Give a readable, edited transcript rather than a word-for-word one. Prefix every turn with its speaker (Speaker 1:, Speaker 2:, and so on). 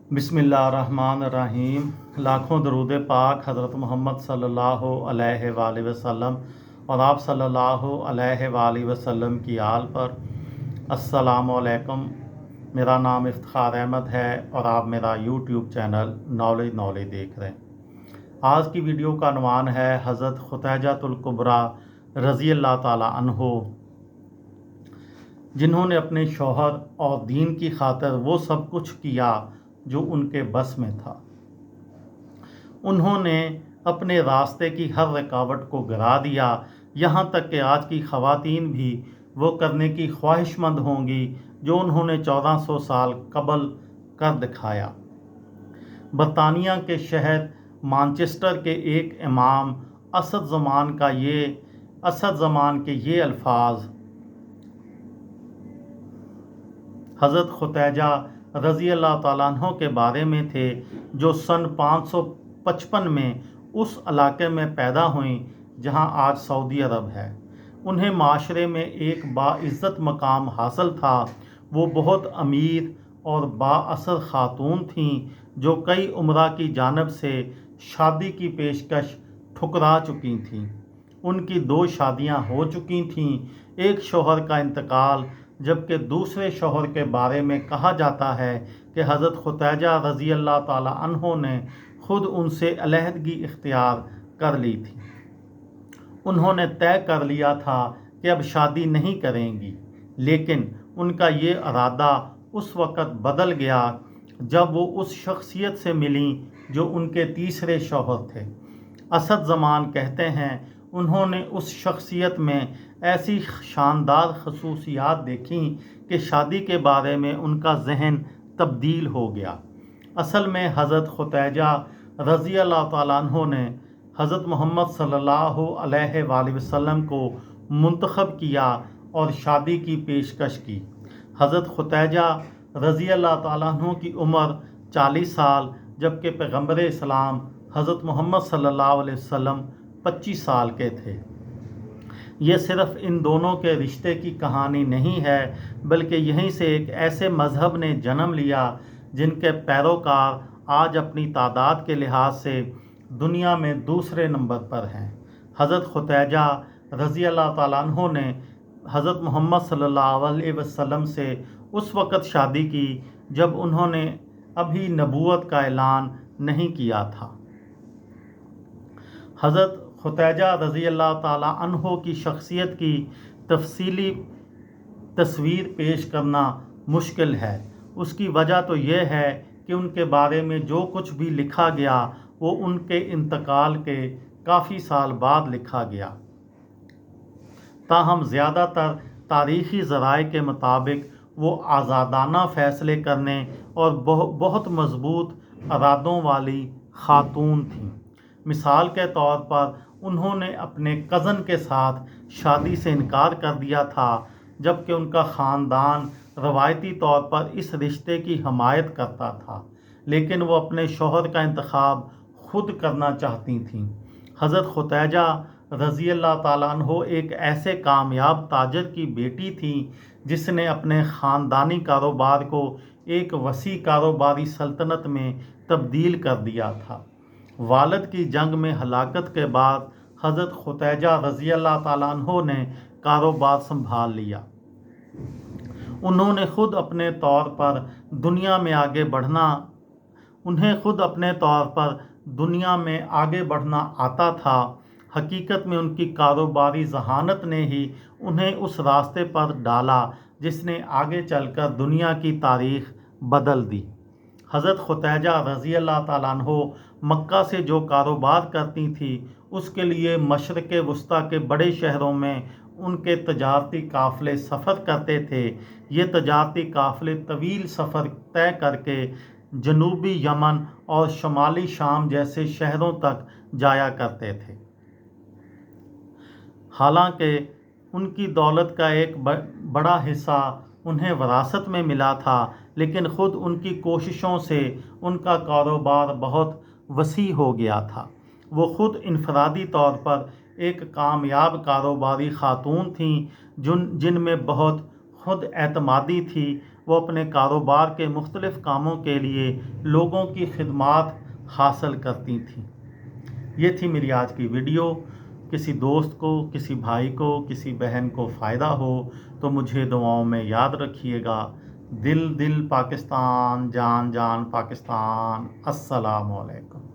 Speaker 1: बिस्मिल्लाहिर्रहमानिर्रहीम। लाखों दरूद पाक हज़रत मोहम्मद सल्लल्लाहु अलैहि वसल्लम और आप सल्लल्लाहु अलैहि वसल्लम की आल पर। अस्सलामु अलैकुम। मेरा नाम इफ्तिखार अहमद है और आप मेरा यूट्यूब चैनल नॉलेज देख रहे हैं। आज की वीडियो का अनवान है हज़रत खुतैजतुल कुबरा रज़ी अल्लाह ताला अन्हो, जिन्होंने अपने शौहर और दीन की खातिर वो सब कुछ किया जो उनके बस में था। उन्होंने अपने रास्ते की हर रुकावट को गिरा दिया, यहाँ तक कि आज की ख़वातीन भी वो करने की ख्वाहिशमंद होंगी जो उन्होंने 1400 साल कबल कर दिखाया। बरतानिया के शहर मानचेस्टर के एक इमाम असद ज़मान के ये अल्फाज हज़रत खुतैजा रज़ी अल्लाह ताला अन्हो के बारे में थे, जो सन 555 में उस इलाके में पैदा हुई जहां आज सऊदी अरब है। उन्हें माशरे में एक बाइज़्ज़त मकाम हासिल था। वो बहुत अमीर और बाअसर ख़ातून थीं जो कई उमरा की जानब से शादी की पेशकश ठुकरा चुकी थीं। उनकी 2 शादियां हो चुकी थीं। एक शौहर का इंतकाल, जबकि दूसरे शौहर के बारे में कहा जाता है कि हज़रत खुतैजा रज़ी अल्लाह ताला अन्हो ने खुद उनसे अलहदगी इख्तियार कर ली थी। उन्होंने तय कर लिया था कि अब शादी नहीं करेंगी, लेकिन उनका ये इरादा उस वक़्त बदल गया जब वो उस शख्सियत से मिली जो उनके तीसरे शौहर थे। असद ज़मान कहते हैं, उन्होंने उस शख्सियत में ऐसी शानदार खसूसियात देखी कि शादी के बारे में उनका जहन तब्दील हो गया। असल में हज़रत खुतैजा रज़ी अल्लाह ताला अन्हो ने हज़रत मोहम्मद सल्लल्लाहु अलैहि वसल्लम को मुंतखब किया और शादी की पेशकश की। हज़रत खुतैजा रज़ी अल्लाह ताला अन्हो की उम्र 40 साल, जबकि पैगम्बर इस्लाम हज़रत मोहम्मद सल्लल्लाहु अलैहि वसल्लम 25 साल के थे। ये सिर्फ़ इन दोनों के रिश्ते की कहानी नहीं है, बल्कि यहीं से एक ऐसे मज़हब ने जन्म लिया जिनके पैरोकार आज अपनी तादाद के लिहाज से दुनिया में दूसरे नंबर पर हैं। हज़रत खुतैजा रज़ी अल्लाह ताला अन्हो ने हज़रत मोहम्मद सल्लल्लाहु अलैहि वसल्लम से उस वक़्त शादी की जब उन्होंने अभी नबूवत का ऐलान नहीं किया था। हज़रत खुतैजा रज़ी अल्लाह ताला अन्हो की शख्सियत की तफसीली तस्वीर पेश करना मुश्किल है। उसकी वजह तो यह है कि उनके बारे में जो कुछ भी लिखा गया वो उनके इंतकाल के काफ़ी साल बाद लिखा गया। ताहम ज़्यादातर तारीख़ी ज़राए के मुताबिक वो आज़ादाना फ़ैसले करने और बहुत मज़बूत इरादों वाली ख़ातून थीं। मिसाल के तौर पर उन्होंने अपने कज़न के साथ शादी से इनकार कर दिया था, जबकि उनका ख़ानदान रवायती तौर पर इस रिश्ते की हमायत करता था, लेकिन वो अपने शौहर का इंतखाब खुद करना चाहती थीं। हज़रत खुतैजा रज़ी अल्लाह ताला अन्हो एक ऐसे कामयाब ताजर की बेटी थी जिसने अपने ख़ानदानी कारोबार को एक वसी कारोबारी सल्तनत में तब्दील कर दिया था। वालिद की जंग में हलाकत के बाद हज़रत खुतैजा रज़ी अल्लाह ताला अन्हो ने कारोबार संभाल लिया। उन्हें खुद अपने तौर पर दुनिया में आगे बढ़ना आता था। हकीकत में उनकी कारोबारी जहानत ने ही उन्हें उस रास्ते पर डाला जिसने आगे चलकर दुनिया की तारीख़ बदल दी। हज़रत खुतैजा रज़ी अल्लाह ताला अन्हो मक्का से जो कारोबार करती थी, उसके लिए मशरिक़ वस्ता के बड़े शहरों में उनके तजारती काफ़िले सफ़र करते थे। ये तजारती काफ़िले तवील सफ़र तय करके जनूबी यमन और शुमाली शाम जैसे शहरों तक जाया करते थे। हालांकि उनकी दौलत का एक बड़ा हिस्सा उन्हें विरासत में मिला था, लेकिन ख़ुद उनकी कोशिशों से उनका कारोबार बहुत वसी हो गया था। वो ख़ुद इनफरादी तौर पर एक कामयाब कारोबारी ख़ातून थीं जिनमें बहुत खुद एतमादी थी وہ اپنے کاروبار کے مختلف کاموں کے لیے لوگوں کی خدمات حاصل کرتی تھیں۔ یہ تھی میری آج کی ویڈیو۔ کسی دوست کو، کسی بھائی کو، کسی بہن کو فائدہ ہو تو مجھے دعاؤں میں یاد رکھیے گا۔ دل دل پاکستان، جان جان پاکستان۔ السلام علیکم۔